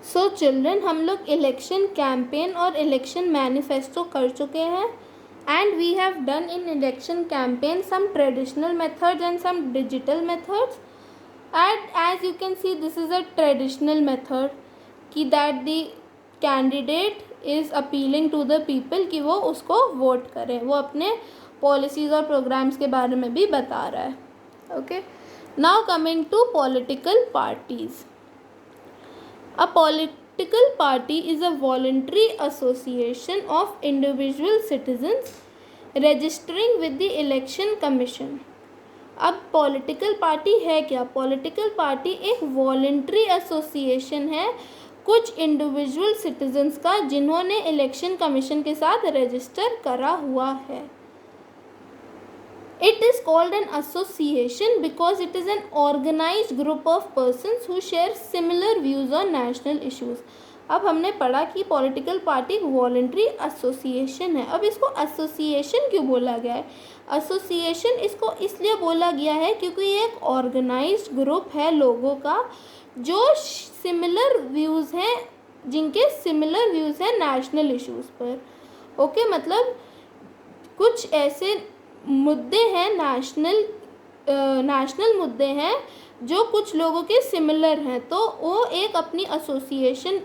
सो children, हम लोग election campaign और इलेक्शन मैनिफेस्टो कर चुके हैं, and we have done in election campaign some traditional methods and some digital methods. And as you can see, this is a traditional method कि that the candidate is appealing to the people कि वो उसको vote करें, वो अपने policies और programmes के बारे में भी बता रहा है. Okay, now coming to political parties. A political party is a voluntary association of individual citizens registering with the election commission. अब पॉलिटिकल पार्टी है क्या? पॉलिटिकल पार्टी एक वॉलंटरी एसोसिएशन है कुछ इंडिविजुअल सिटीजन्स का जिन्होंने इलेक्शन कमीशन के साथ रजिस्टर करा हुआ है. It is called an association because it is an organized group of persons who share similar views on national issues. अब हमने पढ़ा कि पॉलिटिकल पार्टी एक वॉलंटरी एसोसिएशन है. अब इसको एसोसिएशन क्यों बोला गया है? एसोसिएशन इसको इसलिए बोला गया है क्योंकि ये एक ऑर्गेनाइज्ड ग्रुप है लोगों का जो सिमिलर व्यूज़ हैं, जिनके सिमिलर व्यूज़ हैं नेशनल इश्यूज़ पर. ओके, मतलब कुछ ऐसे मुद्दे हैं, नेशनल मुद्दे हैं जो कुछ लोगों के सिमिलर हैं, तो वो एक अपनी एसोसिएशन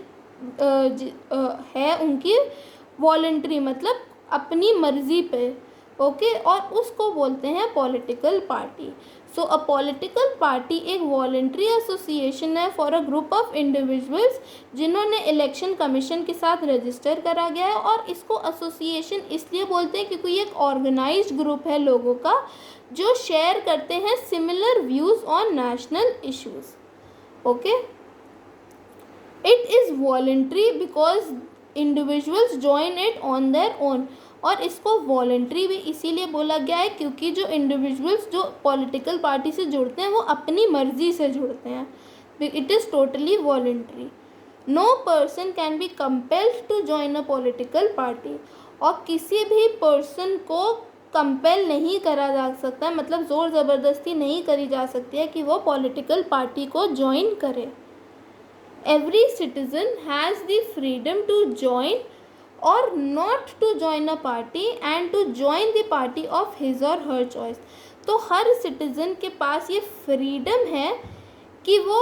है उनकी वॉलंटरी, मतलब अपनी मर्ज़ी पे. ओके, और उसको बोलते हैं पॉलिटिकल पार्टी. सो अ पॉलिटिकल पार्टी एक वॉलंटरी एसोसिएशन है for a group of individuals जिन्होंने इलेक्शन कमीशन के साथ रजिस्टर करा गया है. और इसको एसोसिएशन इसलिए बोलते हैं क्योंकि ये एक ऑर्गेनाइज्ड ग्रुप है लोगों का जो शेयर करते हैं similar views on national issues. Okay, it is voluntary because individuals join it on their own. और इसको वॉलंटरी भी इसीलिए बोला गया है क्योंकि जो इंडिविजुअल्स जो पॉलिटिकल पार्टी से जुड़ते हैं वो अपनी मर्ज़ी से जुड़ते हैं. It is totally voluntary. No person can be compelled to join a political party. और किसी भी पर्सन को कंपेल नहीं करा जा सकता, मतलब ज़ोर ज़बरदस्ती नहीं करी जा सकती है कि वो पॉलिटिकल पार्टी को ज्वाइन करे. Every citizen has the freedom to join or not to join a party and to join the party of his or her choice. तो हर सिटीज़न के पास ये फ्रीडम है कि वो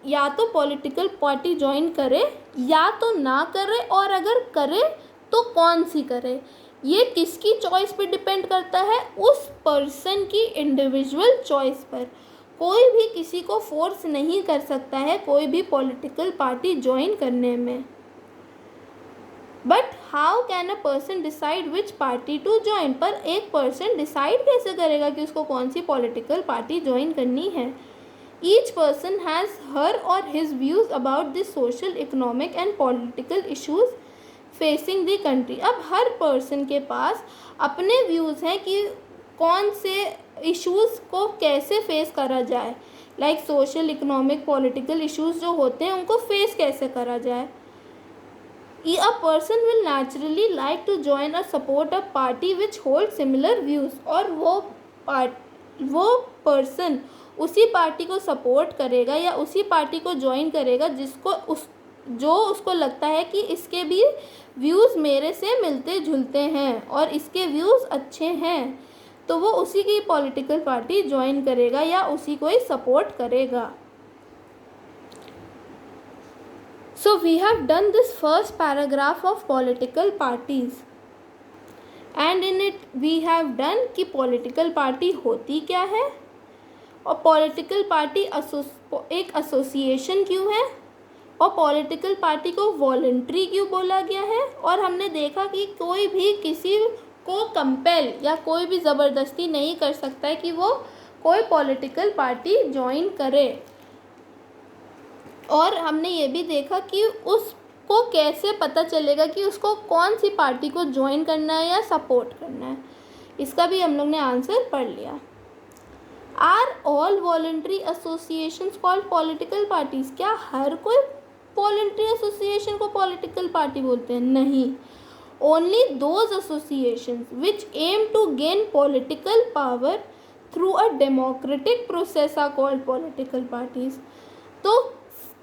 या तो पॉलिटिकल पार्टी ज्वाइन करे या तो ना करे, और अगर करे तो कौन सी करे. ये किसकी चॉइस पे डिपेंड करता है? उस पर्सन की इंडिविजुअल चॉइस पर. कोई भी किसी को फोर्स नहीं कर सकता है कोई भी पॉलिटिकल पार्टी ज्वाइन करने में. But how can a person decide which party to join? पर एक पर्सन डिसाइड कैसे करेगा कि उसको कौन सी पॉलिटिकल पार्टी ज्वाइन करनी है? ईच पर्सन हैज़ हर और his views about the social, economic and political issues facing the country. अब हर पर्सन के पास अपने व्यूज़ हैं कि कौन से इश्यूज़ को कैसे फेस करा जाए, like social, economic, political issues जो होते हैं उनको फेस कैसे करा जाए. A person will naturally like to join or support a party which holds similar views. और वो पर्सन उसी पार्टी को सपोर्ट करेगा या उसी पार्टी को ज्वाइन करेगा जो उसको लगता है कि इसके भी व्यूज़ मेरे से मिलते जुलते हैं और इसके व्यूज़ अच्छे हैं, तो वो उसी की पॉलिटिकल पार्टी ज्वाइन करेगा या उसी को ही सपोर्ट करेगा. So we have done this first paragraph of political parties, and in it we have done कि political party होती क्या है और political party एक association क्यों है और political party को voluntary क्यों बोला गया है. और हमने देखा कि कोई भी किसी को कंपेल या कोई भी ज़बरदस्ती नहीं कर सकता है कि वो कोई पॉलिटिकल पार्टी ज्वाइन करे. और हमने ये भी देखा कि उसको कैसे पता चलेगा कि उसको कौन सी पार्टी को ज्वाइन करना है या सपोर्ट करना है. इसका भी हम लोग ने आंसर पढ़ लिया. Are all voluntary associations called political parties? क्या हर कोई वॉलंटरी एसोसिएशन को पॉलिटिकल पार्टी बोलते हैं? नहीं. Only those associations which aim to gain political power through a democratic process are called political parties. तो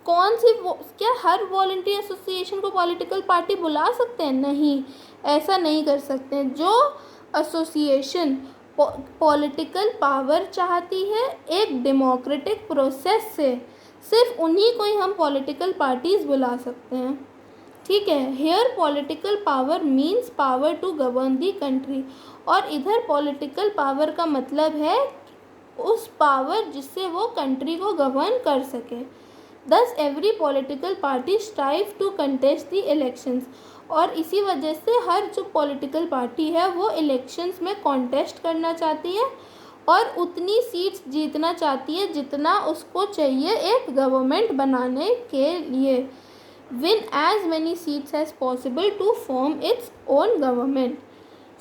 कौन सी क्या हर वॉलंटरी एसोसिएशन को पॉलिटिकल पार्टी बुला सकते हैं? नहीं, ऐसा नहीं कर सकते। जो एसोसिएशन पॉलिटिकल पावर चाहती है एक डेमोक्रेटिक प्रोसेस से, सिर्फ उन्हीं को ही हम पॉलिटिकल पार्टीज़ बुला सकते हैं। ठीक है, here political power means power to govern the country, और इधर पॉलिटिकल पावर का मतलब है उस पावर जिससे वो कंट्री को गवर्न कर सके। Thus every political party strive to contest the elections, और इसी वजह से हर जो पॉलिटिकल पार्टी है वो इलेक्शंस में कॉन्टेस्ट करना चाहती है और उतनी सीट्स जीतना चाहती है जितना उसको चाहिए एक गवर्नमेंट बनाने के लिए। Win as many seats as possible to form its own government.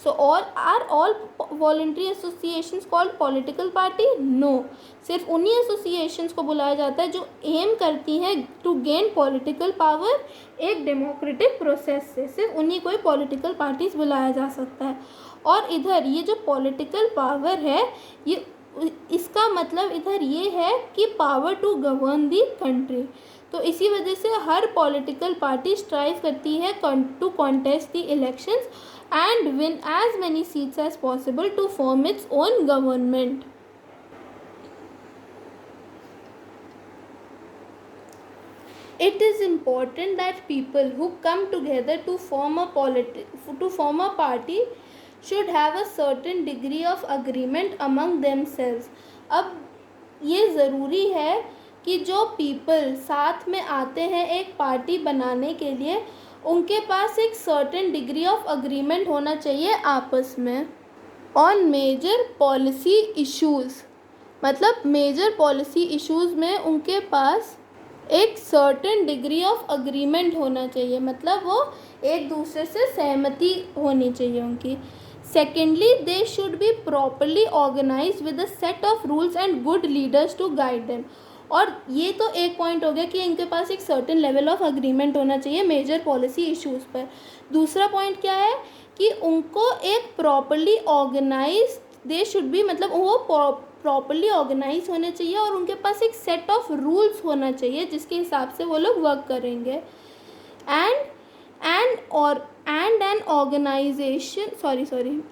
So all voluntary associations called political party? No, सिर्फ उन्हीं एसोसिएशंस को बुलाया जाता है जो एम करती हैं टू गेन पॉलिटिकल पावर एक डेमोक्रेटिक प्रोसेस से, सिर्फ उन्हीं को ही पॉलिटिकल पार्टीज बुलाया जा सकता है। और इधर ये जो पॉलिटिकल पावर है, ये इसका मतलब इधर ये है कि power to govern the country. तो इसी वजह से हर पॉलिटिकल पार्टी स्ट्राइव करती है to contest the elections and win as many seats as possible to form its own government. It is important that people who come together to form a party should have a certain degree of agreement among themselves. अब ये ज़रूरी है कि जो people साथ में आते हैं एक पार्टी बनाने के लिए, उनके पास एक सर्टेन डिग्री ऑफ अग्रीमेंट होना चाहिए आपस में। ऑन मेजर पॉलिसी इश्यूज़, मतलब मेजर पॉलिसी इश्यूज़ में उनके पास एक सर्टेन डिग्री ऑफ अग्रीमेंट होना चाहिए, मतलब वो एक दूसरे से सहमति होनी चाहिए उनकी। Secondly, they should be properly organize with a set of rules and good leaders to guide them. और ये तो एक पॉइंट हो गया कि इनके पास एक सर्टेन लेवल ऑफ अग्रीमेंट होना चाहिए मेजर पॉलिसी इश्यूज़ पर। दूसरा पॉइंट क्या है कि उनको एक properly organize, they should be, मतलब वो प्रॉपरली ऑर्गेनाइज होने चाहिए और उनके पास एक सेट ऑफ रूल्स होना चाहिए जिसके हिसाब से वो लोग वर्क करेंगे। And an organization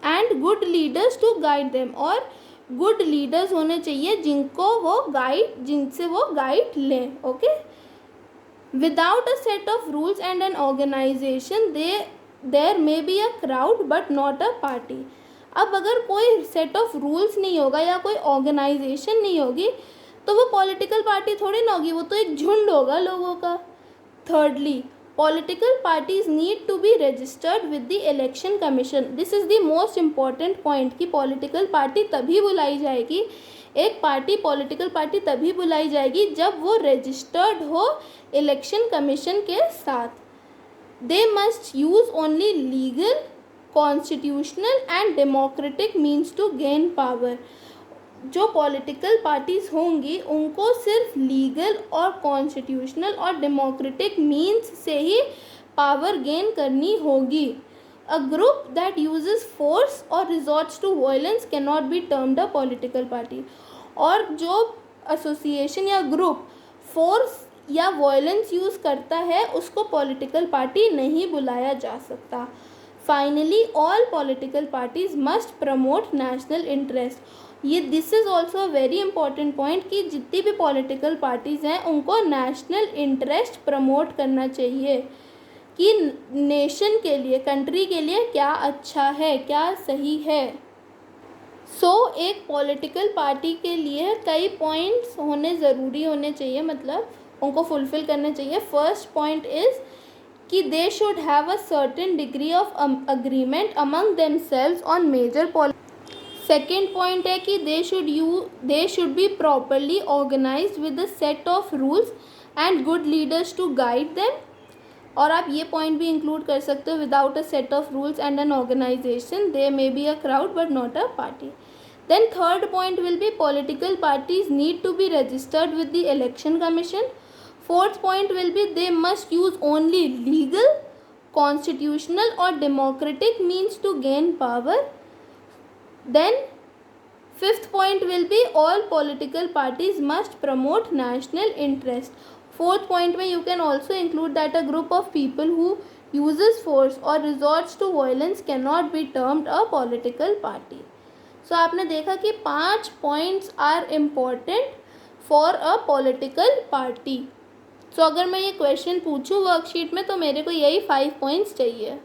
and good leaders to guide them, और गुड लीडर्स होने चाहिए जिनसे वो गाइड लें। Okay, without a set of rules and an organization there may be a crowd but not a party. अब अगर कोई सेट ऑफ रूल्स नहीं होगा या कोई ऑर्गेनाइजेशन नहीं होगी तो वो पॉलिटिकल पार्टी थोड़ी ना होगी, वो तो एक झुंड होगा लोगों का। Thirdly, political parties need to be registered with the election commission. This is the most important point कि political party तभी बुलाई जाएगी, एक पॉलिटिकल पार्टी तभी बुलाई जाएगी जब वो रजिस्टर्ड हो इलेक्शन कमीशन के साथ। They must use only legal, constitutional and democratic means to gain power. जो पॉलिटिकल पार्टीज़ होंगी उनको सिर्फ लीगल और कॉन्स्टिट्यूशनल और डेमोक्रेटिक मीन्स से ही पावर गेन करनी होगी। A group that uses force और resorts to violence can not be termed a political party. और जो एसोसिएशन या ग्रुप फोर्स या वायलेंस यूज़ करता है उसको पॉलिटिकल पार्टी नहीं बुलाया जा सकता। Finally, all political parties must promote national interest. ये this is also a very important point कि जितनी भी पॉलिटिकल पार्टीज़ हैं उनको नेशनल इंटरेस्ट प्रमोट करना चाहिए कि नेशन के लिए, कंट्री के लिए क्या अच्छा है, क्या सही है। एक पॉलिटिकल पार्टी के लिए कई पॉइंट्स ज़रूरी होने चाहिए, मतलब उनको फुलफ़िल करने चाहिए। फर्स्ट पॉइंट इज़ कि they should have a certain degree of agreement among themselves on major policy. Second point है कि they should be properly organized with a set of rules and good leaders to guide them. और आप ये point भी include कर सकते हो, without a set of rules and an organization they may be a crowd but not a party. Then third point will be political parties need to be registered with the election commission. Fourth point will be they must use only legal, constitutional और democratic means to gain power. Then fifth point will be all political parties must promote national interest. Fourth point में you can also include that a group of people who uses force और resorts to violence can not be termed a political party. So आपने देखा कि 5 points are important for a political party. So अगर मैं ये question पूछूं worksheet में तो मेरे को यही 5 पॉइंट्स चाहिए।